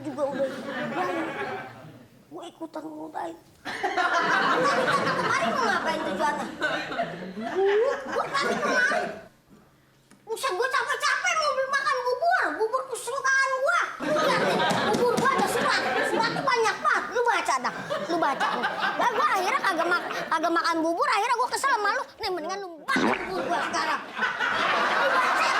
juga udah nyobain. Gue ikutan nyobain. Tadi kemarin mau ngapain tujuannya? Gue tadi kemarin. Buset, gue capek-capek mau beli makan bubur kesukaan gue. Lihat nih, bubur gue ada suratnya banyak banget. Lu baca dah, lu baca nih. Nah, gue akhirnya kagak makan bubur, akhirnya gue kesel sama lu. Nih mendingan lu makan bubur gue sekarang. Lu baca.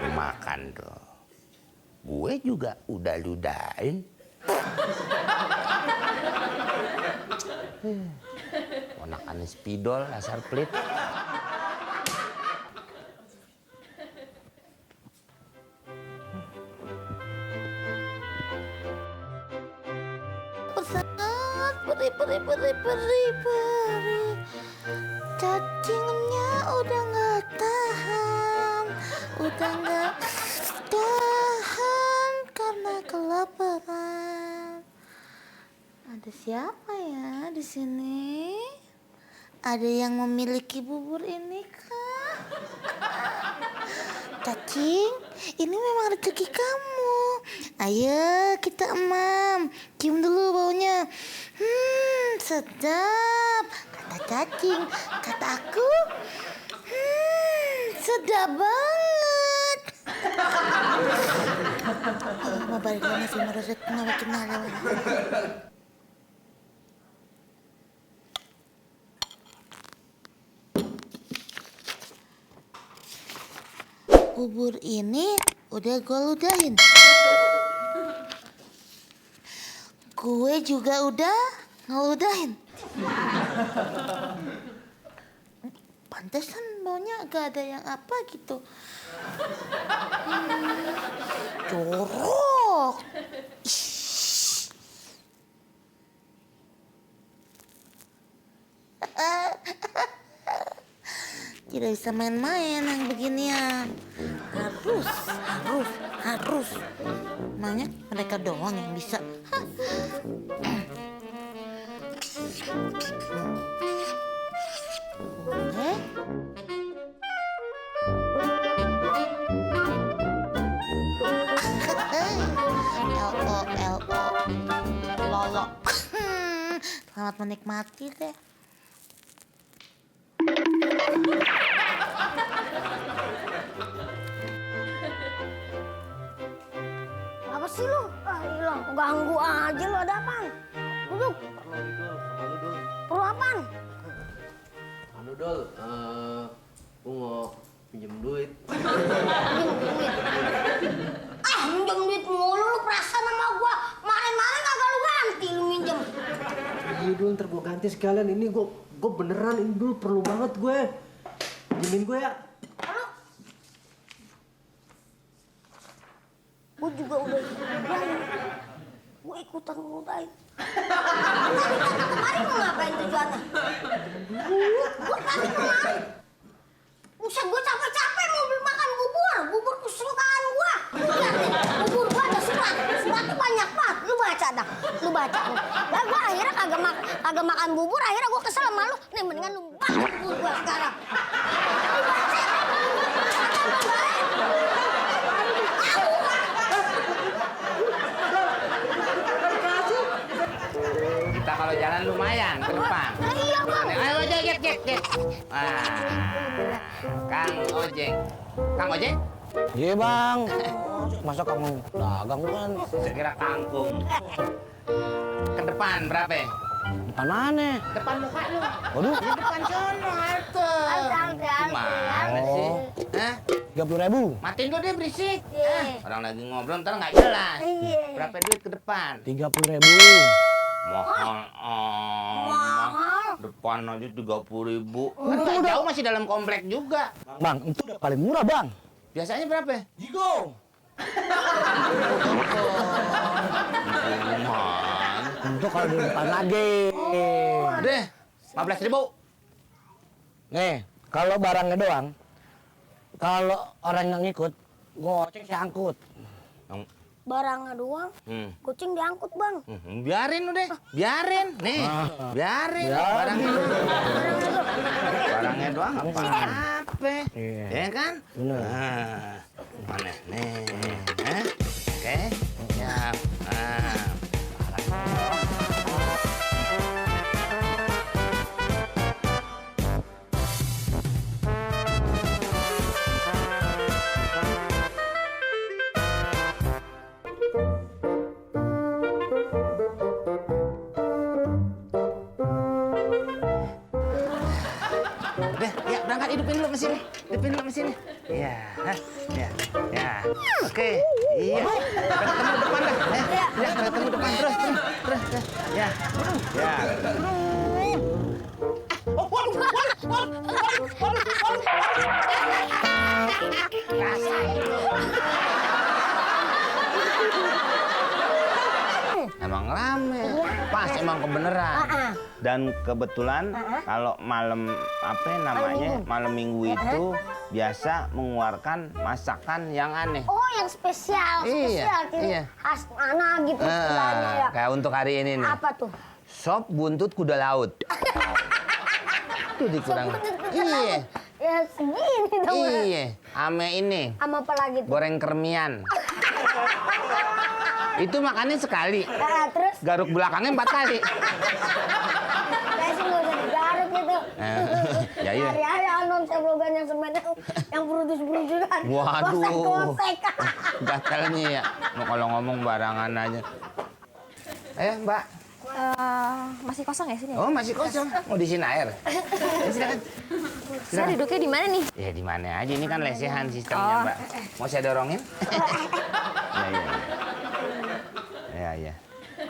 Lu makan tuh. Gue juga udah ludahin. Ponakan spidol asal pelit. Perih. Cacingnya udah nggak tahan karena kelaparan. Ada siapa ya di sini? Ada yang memiliki bubur ini kah? Cacing, ini memang rezeki kamu. Ayo kita emam, cium dulu baunya. Sedap. Kata cacing, kata aku, sedap banget. Mau balik lagi sama resep kenal. Bubur ini udah gue ludahin. Gue juga udah ngeludahin. Pantesan baunya gak ada yang apa gitu. Jorok. Tidak bisa main-main yang beginian. Harus. Emangnya mereka doang yang bisa. Boleh. Lolo. Selamat menikmati deh. Apa sih lu? Hilang, ganggu aja lu, ada apaan? Duduk. Perlu apaan? Anu Dol, gue mau pinjem duit. Minjem duit mulu, lu perasaan sama gua. Kemarin kagak lu ganti, lu minjem. Iya Dul, ntar gue ganti sekalian. Ini gue beneran, ini Dul perlu banget gue. Pinjemin gue ya. Gue juga udah nyobain. Gue ikutan nyobain. Tadi kemarin mau ngapain tujuannya? Gue tadi kemarin. Buset, gue capek-capek mau beli makan bubur kesukaan gue. Lihat nih, bubur gue ada suratnya banyak banget. Lu baca dah, lu baca nih. Nah, gue akhirnya kagak makan bubur, akhirnya gue kesel sama lu. Nih mendingan lu makan bubur gue sekarang. Lu baca. Kita kalau jalan lumayan ke depan. Iya bang. Ayo Jack. Kang Ojek? Iya bang. Masa kamu dagang kan? Saya kira kangkung. Ke depan berapa? Depan mana? Depan muka lu. Waduh. Di depan sono halte. Gimana sih? Hah? 30.000. Matiin dulu deh berisik. Iya. Orang lagi ngobrol ntar nggak jelas. Iya. Berapa duit ke depan? 30.000. Mahal amat. Depan aja 30.000. Kan nggak jauh, masih dalam komplek juga. Bang, itu udah paling murah bang. Biasanya berapa? Jigo. Untuk kalau di depan lagi. Deh, 15.000. Nih, kalau barangnya doang, kalau orang yang ngikut, goceng si angkut. Barangnya doang, kucing diangkut bang. Biarin udah, biarin. Nih, biarin. Barangnya doang. Barangnya doang apa? Ya kan? Bener. Nah, mana? Nih, oke, siap. Udah, ya berangkat hidupin dulu mesinnya. Hidupin dulu mesinnya. Iya, ya. Oke, iya. Udah ketemu depan dah. Ya, udah ketemu depan terus. Ya. Ya. Emang rame, pas emang kebeneran. Dan kebetulan kalau malam malam minggu itu biasa mengeluarkan masakan yang aneh. Oh, yang spesial, Iya. khas mana gitu istilahnya ya. Kayak untuk hari ini nih. Apa tuh? Sop buntut kuda laut. Itu dikurang. Iya. Ya segini dong. Iya. Ame ini. Sama apa lagi tuh? Goreng kermian. Itu makannya sekali. Terus? Garuk belakangnya 4 kali. Saya sih nggak usah digaruk gitu. Ya iya. Hari-hari anon saya blogan yang semen yang berudus-berudusan. Waduh. Gosek-gosek. Gatalnya ya. Mau kalau ngomong barangan aja. Ayo Mbak. Masih kosong ya sini? Oh masih kosong. Mau diisiin air. Ya, silakan. Saya duduknya di mana nih? Ya di mana aja. Ini kan lesehan sistemnya Mbak. Mau saya dorongin? Iya.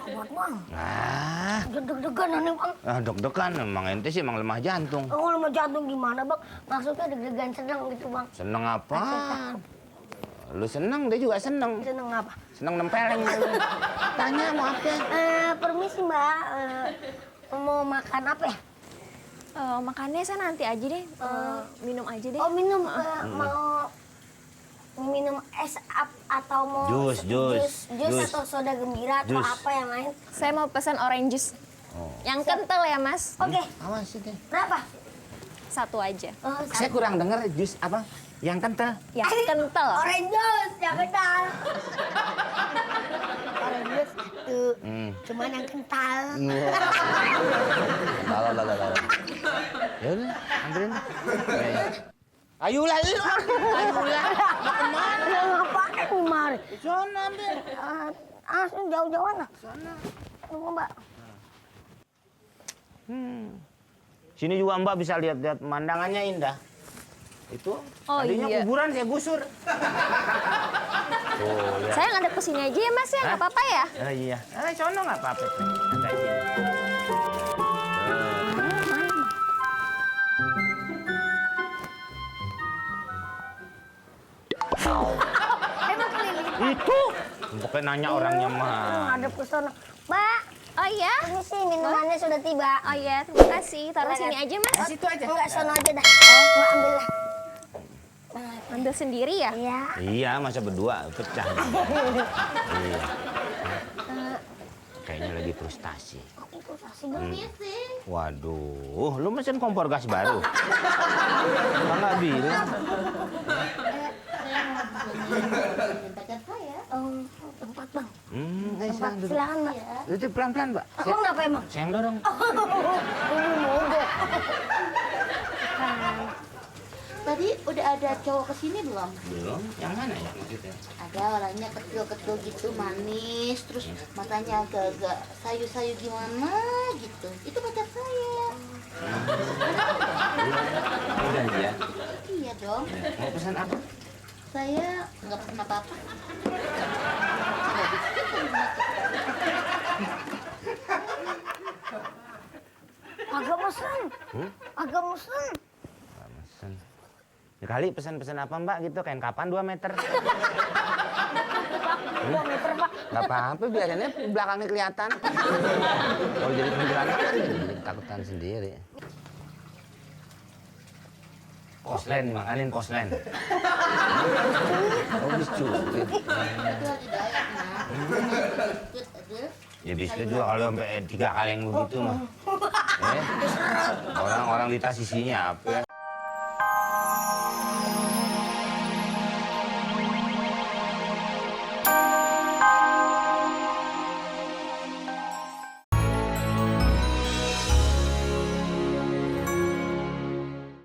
Kuat bang. Ah. Deg-degan aneh bang. Deg-degan. Emang ente sih emang lemah jantung. Oh, lemah jantung gimana bang? Maksudnya deg-degan seneng gitu bang. Seneng apa? Lu seneng, dia juga seneng. Seneng apa? Seneng nempeleng lu. Tanya mau apa? Permisi mbak. Mau makan apa ya? Makannya saya nanti aja deh. Minum aja deh. Oh minum. Mau minum es atau mau Jus. atau soda gembira atau Jus. apa yang lain? Saya mau pesan orange juice. Yang kental ya mas. Oke. Awas deh. Berapa? Satu aja. Saya kurang denger jus apa? Yang kental. Yang kental. Orange juice yang kental. Orange juice satu. Cuman yang kental. Lalu. Ya udah, ambilin. Ayolah lu. Ayolah. Mau kemana? Mau ngapain kemari? Sana ambil. Langsung jauh-jauhan lah. Sana. Tunggu mbak. Sini juga Mbak bisa lihat-lihat pemandangannya indah. Itu Oh, tadinya iya. kuburan saya gusur. Oh, ya. Saya ngadep ke sini aja ya mas ya, nggak apa-apa ya? Iya. Sono nggak apa-apa. Ada sini. Emang keliling. Itu. Pokoknya nanya orangnya mah. Ngadep ke sana. Mbak, Oh iya? ini sih minumannya sudah tiba. Oh iya, terima kasih. Taruh sini aja mas. Situ aja. Enggak, sono aja dah. Mbak ambil lah. Ambil sendiri ya? Iya. Iya, masa berdua pecah. Iya. Kayaknya lagi frustasi. Itu kasih banget sih. Waduh, lu mesin kompor gas baru. Kan nggak bilang. Tempat bang. Silakan duduk. Silakan mbak. Itu pelan-pelan, Mbak. Aku kenapa emang? Saya yang dorong. Ini mogok. Tadi udah ada cowok kesini belum? Belum. Yang mana ya maksudnya? Ada orangnya kecil-kecil gitu, manis, terus matanya agak-agak sayu-sayu gimana gitu. Itu pacar saya. Udah ya. Iya dong. Mau pesan apa? Saya nggak pesen apa-apa. Agak mesen. Agak mesen. Pesan. Ya kali pesan-pesan apa Mbak gitu, kain kapan 2 meter? 2 meter pak. Gak apa-apa, biarinnya belakangnya kelihatan. Kalau jadi kuntilanak kan jadi takutan sendiri. Koslen dimakanin koslen. Habis cukup. Itu lagi diet, Mak. Ikut aja. Ya biskuit juga kalau sampai 3 kaleng begitu mah. Orang-orang di tas isinya apa?